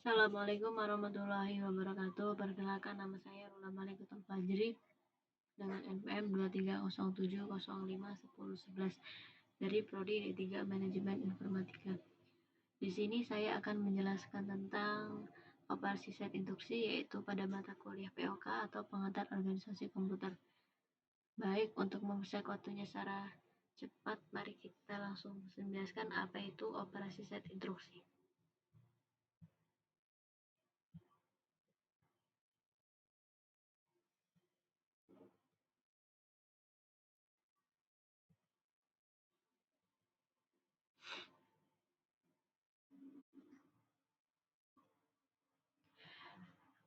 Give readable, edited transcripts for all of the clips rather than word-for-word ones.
Assalamualaikum warahmatullahi wabarakatuh. Perkenalkan, nama saya Rula Malikutul Fajri dengan NPM 2307051011 dari Prodi D3 Manajemen Informatika. Di sini saya akan menjelaskan tentang operasi set instruksi, yaitu pada mata kuliah POK atau pengantar organisasi komputer. Baik, untuk mempercepat waktunya secara cepat, mari kita langsung menjelaskan apa itu operasi set instruksi.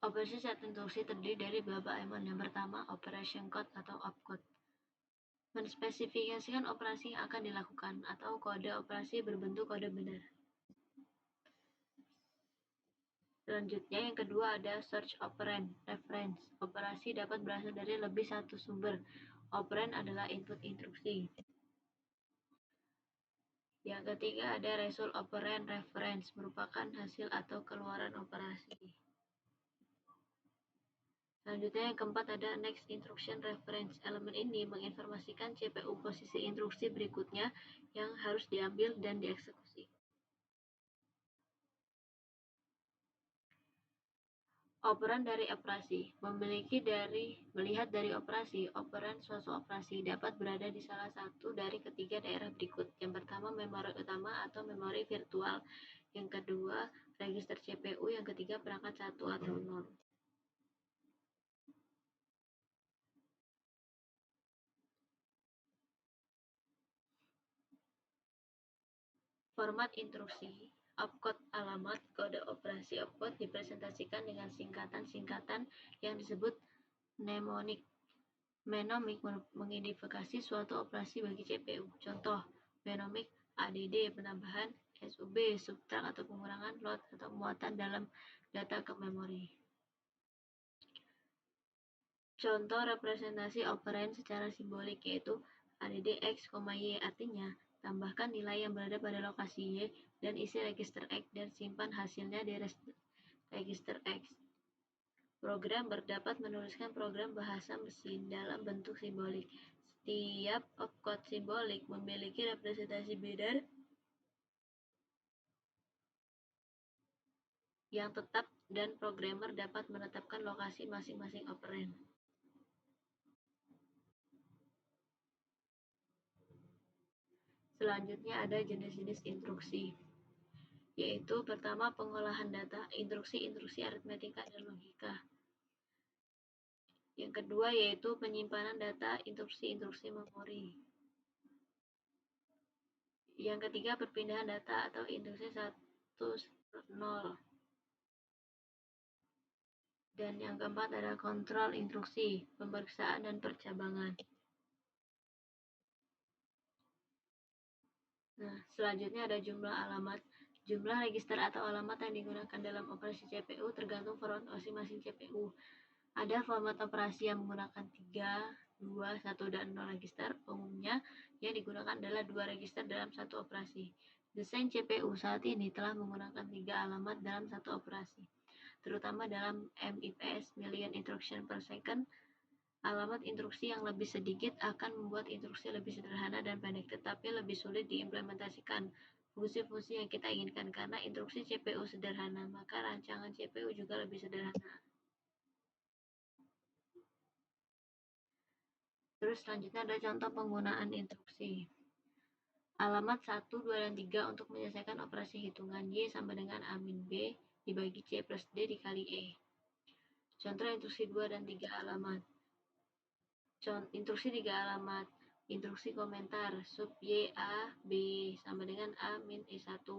Operasi set instruksi terdiri dari beberapa elemen. Yang pertama, operation code atau opcode. Menspesifikasikan operasi yang akan dilakukan atau kode operasi berbentuk kode benar. Selanjutnya, yang kedua ada search operand reference. Operasi dapat berasal dari lebih satu sumber. Operand adalah input instruksi. Yang ketiga ada result operand reference, merupakan hasil atau keluaran operasi. Selanjutnya yang keempat ada next instruction reference. Elemen ini menginformasikan CPU posisi instruksi berikutnya yang harus diambil dan dieksekusi. Operan dari operasi. Melihat dari operasi, operan suatu operasi dapat berada di salah satu dari ketiga daerah berikut. Yang pertama, memori utama atau memori virtual. Yang kedua, register CPU. Yang ketiga, perangkat 1 atau 0. Format instruksi. Opcode alamat kode operasi opcode dipresentasikan dengan singkatan-singkatan yang disebut mnemonic. Mnemonic mengidentifikasi suatu operasi bagi CPU. Contoh, mnemonic ADD penambahan, SUB subtrak atau pengurangan, load atau muatan dalam data ke memori. Contoh representasi operand secara simbolik yaitu ADD X, Y, artinya tambahkan nilai yang berada pada lokasi Y dan isi register X dan simpan hasilnya di register X. Programmer dapat menuliskan program bahasa mesin dalam bentuk simbolik. Setiap opcode simbolik memiliki representasi bidar yang tetap dan programmer dapat menetapkan lokasi masing-masing operand. Selanjutnya ada jenis-jenis instruksi, yaitu pertama pengolahan data, instruksi-instruksi aritmetika dan logika. Yang kedua yaitu penyimpanan data, instruksi-instruksi memori. Yang ketiga perpindahan data atau instruksi 1-0. Dan yang keempat ada kontrol instruksi, pemeriksaan dan percabangan. Nah, selanjutnya ada jumlah alamat. Jumlah register atau alamat yang digunakan dalam operasi CPU tergantung format masing-masing CPU. Ada format operasi yang menggunakan 3, 2, 1, dan 0 register. Umumnya yang digunakan adalah 2 register dalam satu operasi. Desain CPU saat ini telah menggunakan 3 alamat dalam satu operasi, terutama dalam MIPS (Million Instruction per Second). Alamat instruksi yang lebih sedikit akan membuat instruksi lebih sederhana dan pendek, tetapi lebih sulit diimplementasikan fungsi-fungsi yang kita inginkan. Karena instruksi CPU sederhana, maka rancangan CPU juga lebih sederhana. Terus selanjutnya ada contoh penggunaan instruksi. Alamat 1, 2, dan 3 untuk menyelesaikan operasi hitungan Y sama dengan A min B dibagi C plus D dikali E. Contoh instruksi 2 dan 3 alamat. Instruksi 3 alamat. Instruksi komentar sub Y A B sama dengan A min E1.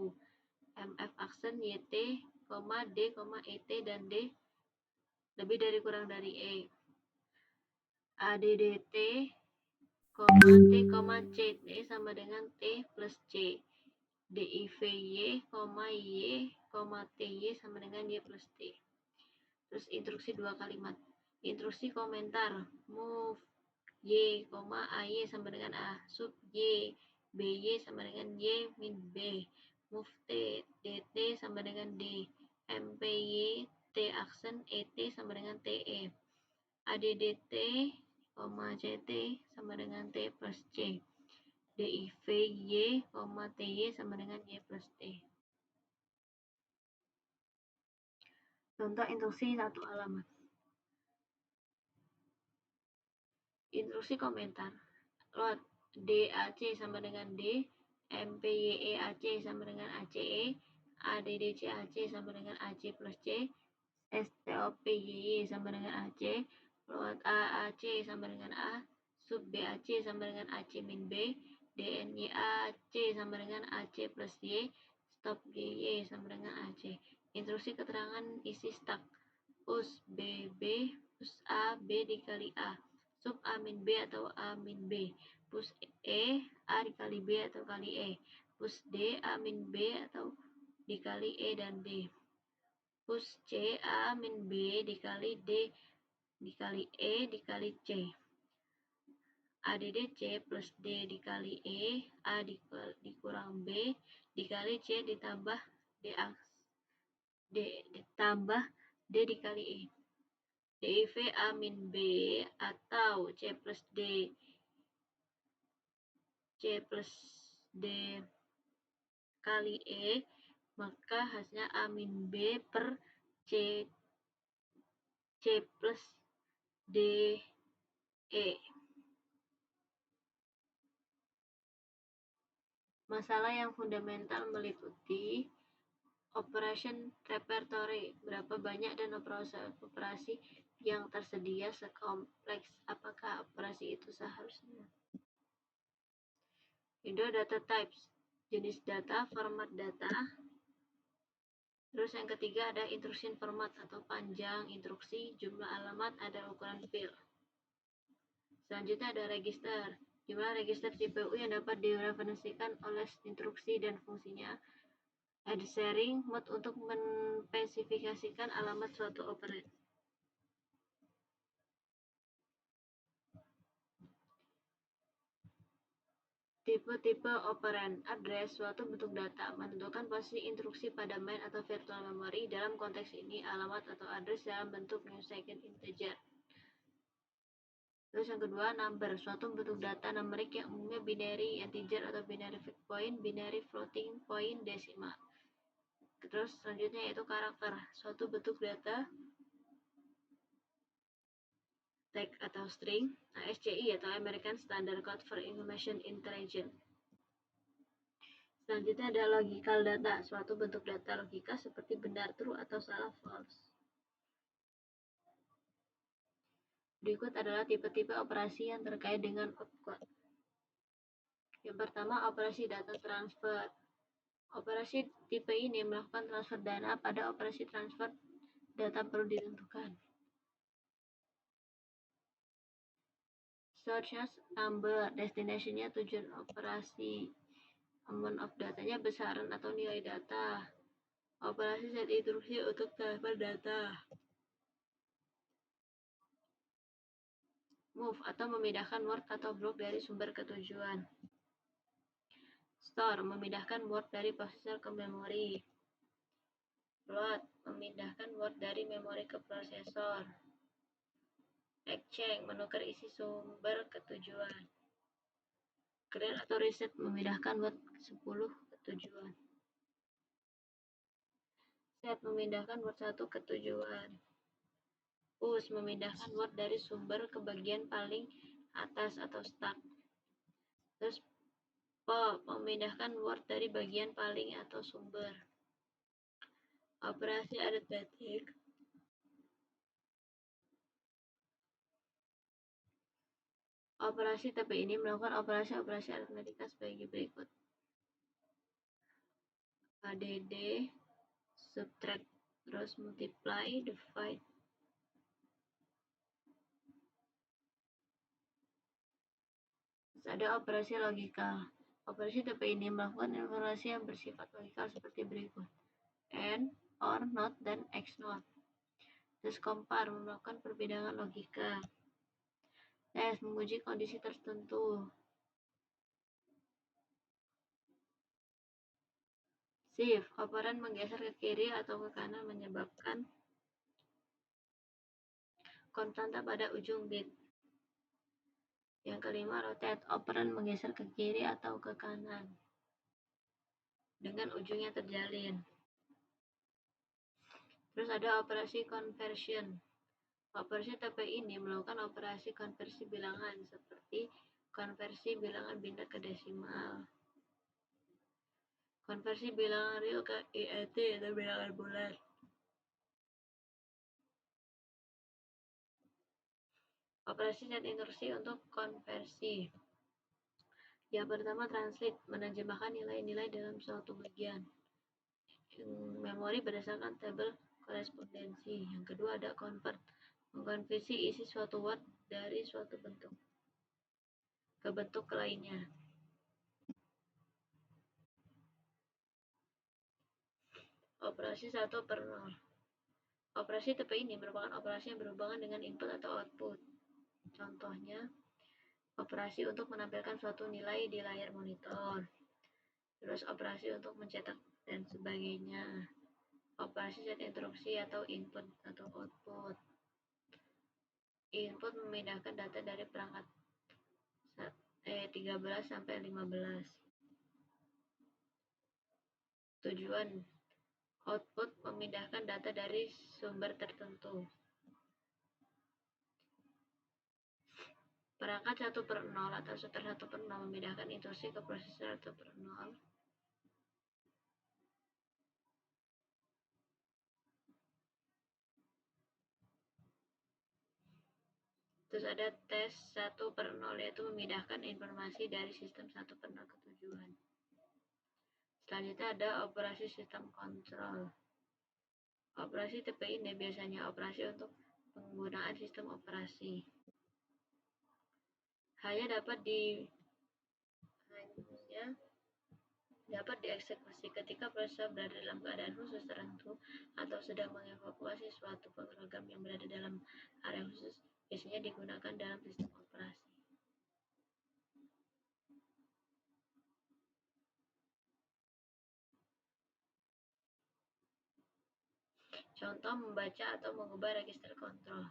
MF aksen YT, D, ET dan D lebih dari kurang dari E. ADDT, T, C, T sama dengan T plus C. DIVY, Y, TY sama dengan Y plus T. Terus instruksi 2 kalimat. Instruksi komentar move Y, AY sama dengan A, sub Y, BY sama dengan Y min B, move T, DT sama dengan D, MPY T aksen ET sama dengan TE. ADDT, CT sama dengan T plus C. DIV Y, TY sama dengan Y plus T. Contoh instruksi satu alamat. Instruksi komentar. Lot DAC sama dengan D, MPYEAC sama dengan ACE, ADDCAC sama dengan AC plus C, STOPYY sama dengan AC, lot AAC sama dengan A, sub BAC sama dengan AC min B, DNYAC sama dengan AC plus Y, stop GY sama dengan AC. Instruksi keterangan isi stak. Us BB, us A, B dikali A. Sub A min B atau A min B. Pus E, A dikali B atau kali E. Pus D, A min B atau dikali E dan B. Pus C, A min B dikali D dikali E dikali C. ADDC plus D dikali E, A dikurang B dikali C ditambah D ditambah D dikali E. DIV A min B atau C plus D kali E, maka hasilnya A min B per C plus D E. Masalah yang fundamental meliputi operation repertory, berapa banyak dan operasi yang tersedia sekompleks, apakah operasi itu seharusnya. Kedua, data types, jenis data, format data. Terus yang ketiga ada instruction format atau panjang instruksi, jumlah alamat, ada ukuran file. Selanjutnya ada register, jumlah register CPU yang dapat direferensikan oleh instruksi dan fungsinya. Ada sharing mode untuk menspesifikasikan alamat suatu operand. Tipe-tipe operand. Address suatu bentuk data menentukan posisi instruksi pada main atau virtual memory. Dalam konteks ini, alamat atau address dalam bentuk second integer. Terus yang kedua, number, suatu bentuk data numerik yang umumnya binary integer atau binary point, binary floating point, desimal. Terus selanjutnya yaitu karakter, suatu bentuk data tag atau string, ASCII atau American Standard Code for Information Intelligence. Selanjutnya ada logical data, suatu bentuk data logika seperti benar true atau salah false. Berikut adalah tipe-tipe operasi yang terkait dengan opcode. Yang pertama, operasi data transfer. Operasi tipe ini melakukan transfer dana. Pada operasi transfer, data perlu ditentukan. Source number, destination-nya tujuan operasi. Amount of datanya besaran atau nilai data. Operasi set instruksi untuk transfer data. Move atau memindahkan word atau block dari sumber ke tujuan. Store, memindahkan word dari prosesor ke memori. Load, memindahkan word dari memori ke prosesor. Exchange, menukar isi sumber ke tujuan. Clear atau reset, memindahkan word 10 ke tujuan. Set, memindahkan word 1 ke tujuan. Push, memindahkan word dari sumber ke bagian paling atas atau stack. Terus pop, memindahkan word dari bagian paling atau sumber. Operasi aritmetik. Operasi tipe ini melakukan operasi-operasi aritmetika sebagai berikut. ADD, subtract, terus multiply, divide. Terus ada operasi logikal. Operasi tipe ini melakukan informasi yang bersifat logikal seperti berikut. And, or, not, dan X not. Terus compare, melakukan perbedaan logika. Tes, menguji kondisi tertentu. Shift, operan menggeser ke kiri atau ke kanan menyebabkan konstanta pada ujung bit. Yang kelima, rotate, operan menggeser ke kiri atau ke kanan dengan ujungnya terjalin. Terus ada operasi conversion. Operasi TP ini melakukan operasi konversi bilangan seperti konversi bilangan bintang ke desimal, konversi bilangan real ke IET atau bilangan bulat. Operasi set instruksi untuk konversi. Yang pertama, translate, menerjemahkan nilai-nilai dalam suatu bagian memori berdasarkan tabel korespondensi. Yang kedua ada convert, mengkonversi isi suatu word dari suatu bentuk ke bentuk lainnya. Operasi 1/0. Operasi TP ini merupakan operasi yang berhubungan dengan input atau output. Contohnya, operasi untuk menampilkan suatu nilai di layar monitor. Terus operasi untuk mencetak dan sebagainya. Operasi set instruksi atau input atau output. Input memindahkan data dari perangkat 13 sampai 15. Tujuan output memindahkan data dari sumber tertentu. Perangkat 1/0 atau seter 1/0 memindahkan instruksi ke prosesor 1/0. Terus ada tes 1/0 yaitu memindahkan informasi dari sistem 1/0 ke tujuan. Selanjutnya ada operasi sistem kontrol. Operasi TP ini biasanya operasi untuk penggunaan sistem operasi. Hanya dapat dieksekusi ketika prosesor berada dalam keadaan khusus tertentu atau sedang mengevakuasi suatu program yang berada dalam area khusus, biasanya digunakan dalam sistem operasi. Contoh membaca atau mengubah register kontrol.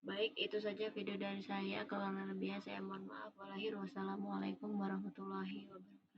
Baik, itu saja video dari saya. Kalau lebihnya saya mohon maaf. Wassalamualaikum warahmatullahi wabarakatuh.